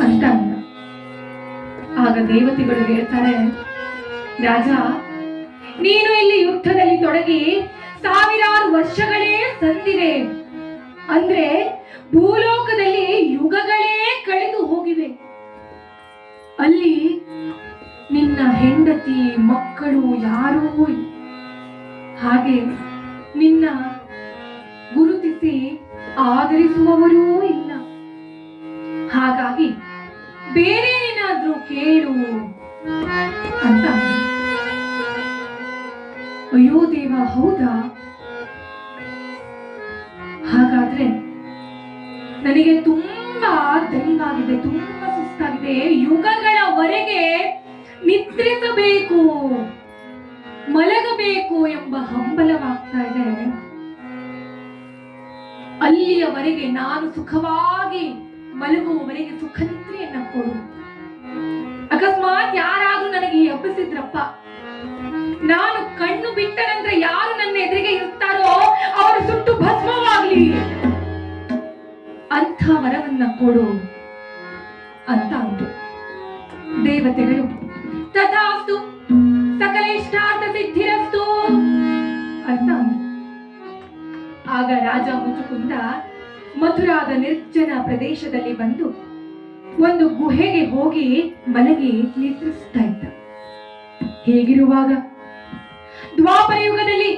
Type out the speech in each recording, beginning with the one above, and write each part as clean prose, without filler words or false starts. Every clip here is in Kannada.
ಅಂತ ಅಂದ. ಆಗ ದೇವತೆಗಳು ಹೇಳ್ತಾರೆ, ರಾಜ, ನೀನು ಇಲ್ಲಿ ಯುದ್ಧದಲ್ಲಿ ತೊಡಗಿ ಸಾವಿರಾರು ವರ್ಷಗಳೇ ಸಂದಿವೆ. ಅಂದ್ರೆ ಭೂಲೋಕದಲ್ಲಿ ಯುಗಗಳೇ ಕಳೆದು ಹೋಗಿವೆ. ಅಲ್ಲಿ ನಿನ್ನ ಹೆಂಡತಿ ಮಕ್ಕಳು ಯಾರೂ ಇಲ್ಲ. ಹಾಗೆ ನಿನ್ನ ಗುರುತಿಸಿ ಆದರಿಸುವವರೂ ಇಲ್ಲ. ಹಾಗಾಗಿ ಬೇರೆ ಏನಾದ್ರೂ ಕೇಳು ಅಂತ. ಅಯ್ಯೋ ದೇವ, ಹೌದಾ? ಹಾಗಾದ್ರೆ ನನಗೆ ತುಂಬಾ ದಣಿವಾಗಿದೆ, ತುಂಬಾ ಸುಸ್ತಾಗಿದೆ, ಯುಗಗಳವರೆಗೆ ನಿದ್ರಿಸಬೇಕು, ಮಲಗಬೇಕು ಎಂಬ ಹಂಬಲವಾಗ್ತಾ ಇದೆ. ಅಲ್ಲಿಯವರೆಗೆ ನಾನು ಸುಖವಾಗಿ ಮಲಗುವವರೆಗೆ ಸುಖ ನಿದ್ರೆಯನ್ನ ಕೊಡು. ಅಕಸ್ಮಾತ್ ಯಾರಾದ್ರೂ ನನಗೆ ಎಬ್ಬಿಸಿದ್ರಪ್ಪ, ನಾನು ಕಣ್ಣು ಬಿಟ್ಟ ನಂತರ ಯಾರು ನನ್ನ ಎದುರಿಗೆ ಇರ್ತಾರೋ ಅವರು ಸುಟ್ಟು ಭಸ್ಮವಾಗ್ಲಿ ಅಂಥ ವರವನ್ನ ಕೊಡು ಅಂತ ಅಂದ್ರು. ದೇವತೆಗಳು ತಥಾಸ್ತು ಸಕಲ ಇಷ್ಟಾರ್ಥ ಸಿದ್ಧಿರಸ್ತು ಅಂತ ಅಂದ್ರು. ಆಗ ರಾಜ ಮುಚುಕುಂದ ಮಥುರಾದ ನಿರ್ಜನ ಪ್ರದೇಶದಲ್ಲಿ ಬಂದು ಒಂದು ಗುಹೆಗೆ ಹೋಗಿ ಮಲಗಿ ನಿದ್ರಿಸ್ತಾ ಇದ್ದ. ಹೇಗಿರುವಾಗ ದ್ವಾಪರ ಯುಗದಲ್ಲಿ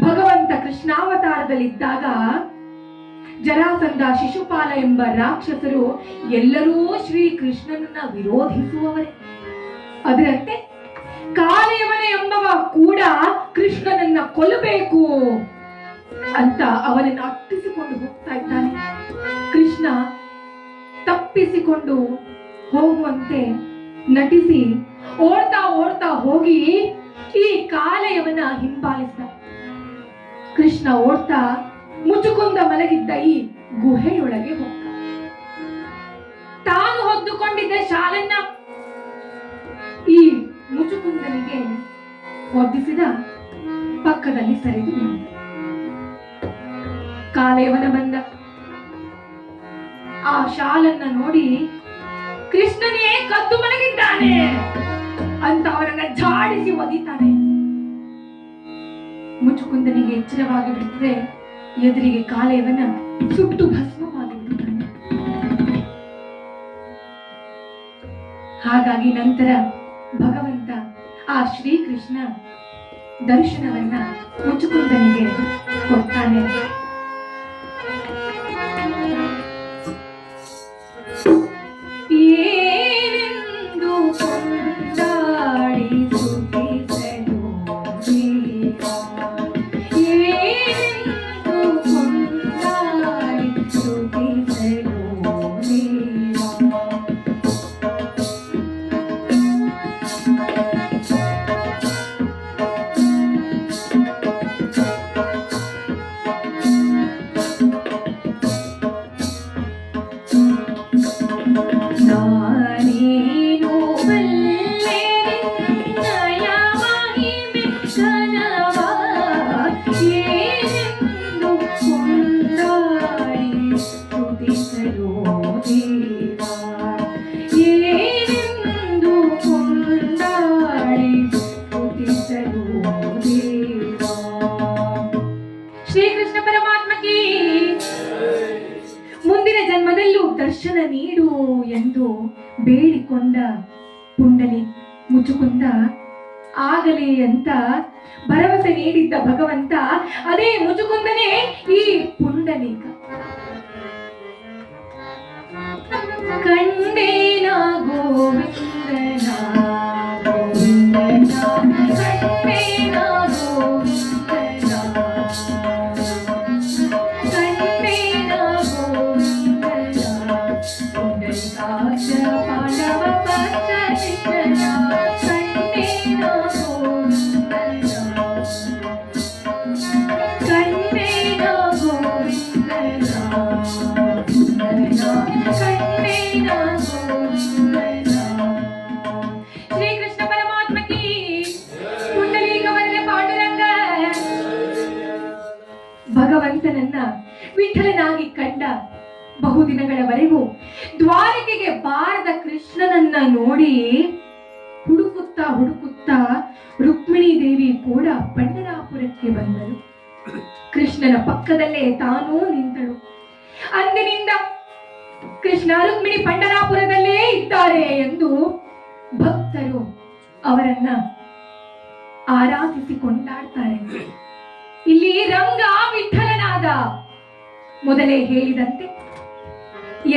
ಭಗವಂತ ಕೃಷ್ಣಾವತಾರದಲ್ಲಿದ್ದಾಗ ಜರಾಸಂಧ, ಶಿಶುಪಾಲ ಎಂಬ ರಾಕ್ಷಸರು ಎಲ್ಲರೂ ಶ್ರೀಕೃಷ್ಣನನ್ನ ವಿರೋಧಿಸುವವರೇ. ಅದರಂತೆ ಕಾಲಯವನ ಎಂಬವ ಕೂಡ ಕೃಷ್ಣನನ್ನ ಕೊಲ್ಲಬೇಕು ಅಂತ ಅವನನ್ನು ಅಟ್ಟಿಸಿಕೊಂಡು ಹೋಗ್ತಾ ಇದ್ದಾನೆ. ಕೃಷ್ಣ ತಪ್ಪಿಸಿಕೊಂಡು ಹೋಗುವಂತೆ ನಟಿಸಿ ಓಡ್ತಾ ಓಡ್ತಾ ಹೋಗಿ ಈ ಕಾಲಯವನ ಹಿಂಬಾಲಿಸಿದ. ಕೃಷ್ಣ ಓಡ್ತಾ ಮುಚುಕುಂದ ಮಲಗಿದ್ದ ಈ ಗುಹೆಯೊಳಗೆ ಹೋಗ್ತ. ತಾನು ಹೊದ್ದುಕೊಂಡಿದ್ದ ಶಾಲನ್ನ ಈ ಮುಚುಕುಂದನಿಗೆ ಹೊದ್ದಿಸಿದ, ಪಕ್ಕದಲ್ಲಿ ಸರಿದು ನಿಂತ. ಕಾಲಯವನ ಬಂದ. ಆ ಶಾಲನ್ನ ನೋಡಿ ಕೃಷ್ಣನೇ ಕದ್ದು ಮಲಗಿದ್ದಾನೆ ಅಂತ ಅವರನ್ನ ಝಾಡಿಸಿ ಒದಿತಾನೆ. ಮುಚುಕುಂದನಿಗೆ ಎಚ್ಚರವಾಗಿ ಬಿಡುತ್ತದೆ. ಎದುರಿಗೆ ಕಾಲಯವನ ಸುಟ್ಟು ಭಸ್ಮವಾಗಿ ಬಿಡುತ್ತಾನೆ. ಹಾಗಾಗಿ ನಂತರ ಭಗವಂತ ಆ ಶ್ರೀಕೃಷ್ಣ ದರ್ಶನವನ್ನ ಮುಚುಕುಂದನಿಗೆ ಕೊಡ್ತಾನೆ. ದರ್ಶನ ನೀಡು ಎಂದು ಬೇಡಿಕೊಂಡ ಪುಂಡಲಿ ಮುಚುಕುಂದ ಆಗಲಿ ಅಂತ ಭರವಸೆ ನೀಡಿದ್ದ ಭಗವಂತ ಅದೇ ಮುಚುಕುಂದನೇ ಈ ಪುಂಡಲೀಕ. ಕಂಡೇನ ಗೋವಿಂದನ ಗೋವಿಂದನ ಕಂಡೇನ ಗೋವಿಂದನ ಕಂಡೇನ ಗೋವಿಂದನ ಪುಂಡಲೀಕಾಕ್ಷ ಪಾಂಡವ ಪಚ್ಚ ಕಂಡೇನ ಗೋವಿಂದನ ಕಂಡೇನ ಗೋವಿಂದನ ಕಂಡೇನ ಗೋವಿಂದನ ಬಾರದ ಕೃಷ್ಣನನ್ನ ನೋಡಿ ಹುಡುಕುತ್ತಾ ಹುಡುಕುತ್ತಾ ರುಕ್ಮಿಣಿ ದೇವಿ ಕೂಡ ಪಂಡರಾಪುರಕ್ಕೆ ಬಂದರು. ಕೃಷ್ಣನ ಪಕ್ಕದಲ್ಲೇ ತಾನೂ ನಿಂತಳು. ಅಂದಿನಿಂದ ಕೃಷ್ಣ ರುಕ್ಮಿಣಿ ಪಂಡರಾಪುರದಲ್ಲೇ ಇದ್ದಾರೆ ಎಂದು ಭಕ್ತರು ಅವರನ್ನ ಆರಾಧಿಸಿ ಕೊಂಡಾಡ್ತಾರೆ. ಇಲ್ಲಿ ರಂಗ ವಿಠಲನಾದ. ಮೊದಲೇ ಹೇಳಿದಂತೆ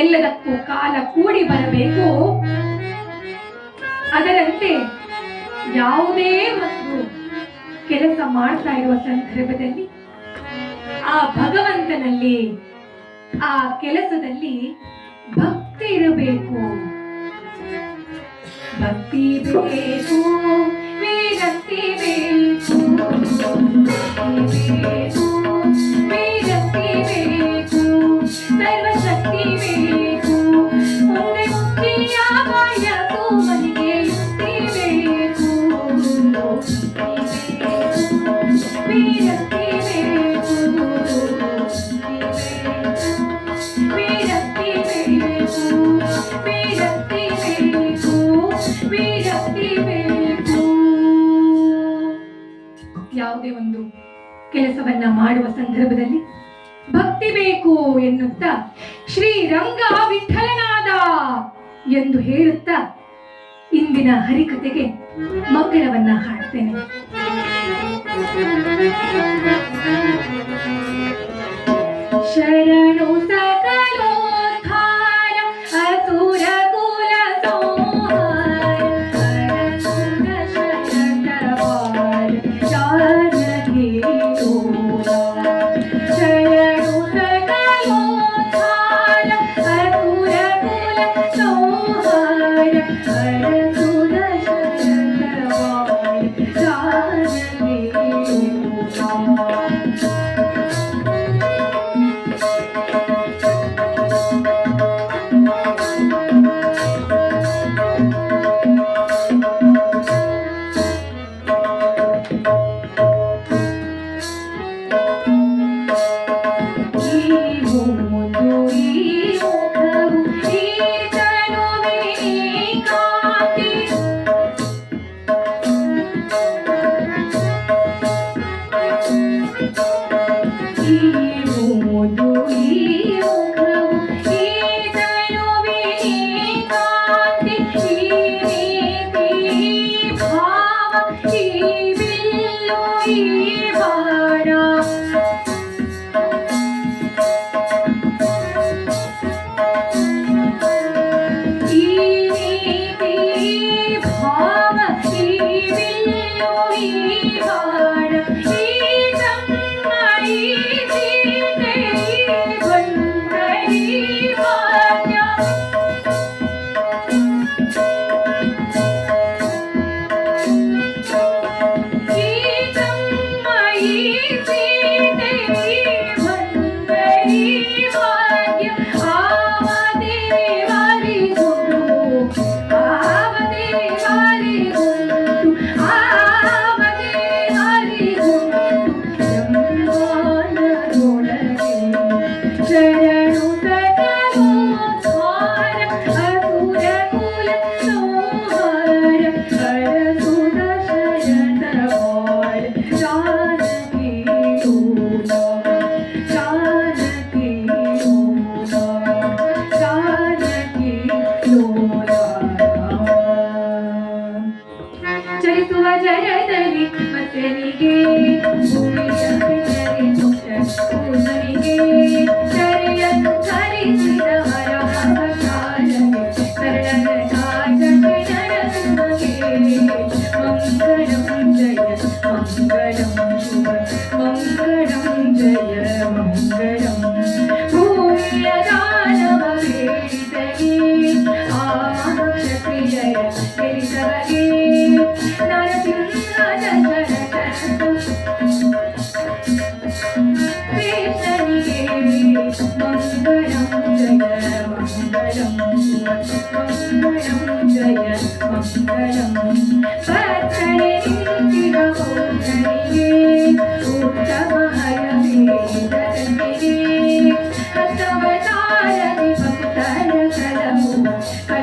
ಎಲ್ಲದಕ್ಕೂ ಕಾಲ ಕೂಡಿ ಬರಬೇಕು. ಅದರಂತೆ ಯಾವುದೇ ಒಂದು ಕೆಲಸ ಮಾಡ್ತಾ ಇರುವ ಸಂದರ್ಭದಲ್ಲಿ ಆ ಭಗವಂತನಲ್ಲಿ, ಆ ಕೆಲಸದಲ್ಲಿ ಭಕ್ತಿ ಇರಬೇಕು. ಭಕ್ತಿ ಬೇಕು, ವೀರಕ್ತಿ ಬೇಕು, ಬೇಕು, ವೀರಕ್ತಿ ಬೇಕು, ಸರ್ವಶಕ್ತಿ ಬೇಕು. ಮುಂದೆ ಮುಕ್ತಿಯ ಬಯಕು ಮನೆಗೆ ಯುಕ್ತಿ ಬೇಕು. ವೀರಕ್ತಿ ಬೇಕು, ವೀರಕ್ತಿ ಬೇಕು, ವೀರಕ್ತಿ ಬೇಕು, ವೀರಕ್ತಿ ಬೇಕು. ಯಾವುದೇ ಒಂದು ಕೆಲಸವನ್ನ ಮಾಡುವ ಸಂದರ್ಭದಲ್ಲಿ ಭಕ್ತಿ ಬೇಕು ಎನ್ನುತ್ತಾ ಶ್ರೀರಂಗ ವಿಠಲನಾದ ಎಂದು ಹೇಳುತ್ತಾ ಇಂದಿನ ಹರಿಕತೆಗೆ ಮಂಗಳವನ್ನ ಹಾಡ್ತೇನೆ. ಶರಣು ಸಕಲೋದ್ಧಾರ ಅಸುರ ಕುಲ ಸಂಹಾರ ಅರಸುರ ಶರಣವಾರ ಜಾನಕಿ ತೋರ. ಶರಣು ಸಕಲೋದ್ಧಾರ ಅಸುರ ಕುಲ ಸಂಹಾರ ಅರಸುರ ಶರಣವಾರ ಜಾನಕಿ ತೋರ.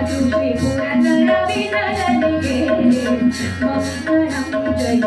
ಶ್ರೀ ಪುರಂದರ ವಿಠಲನಿಗೆ ಮಂಗಳಂ ಜಯ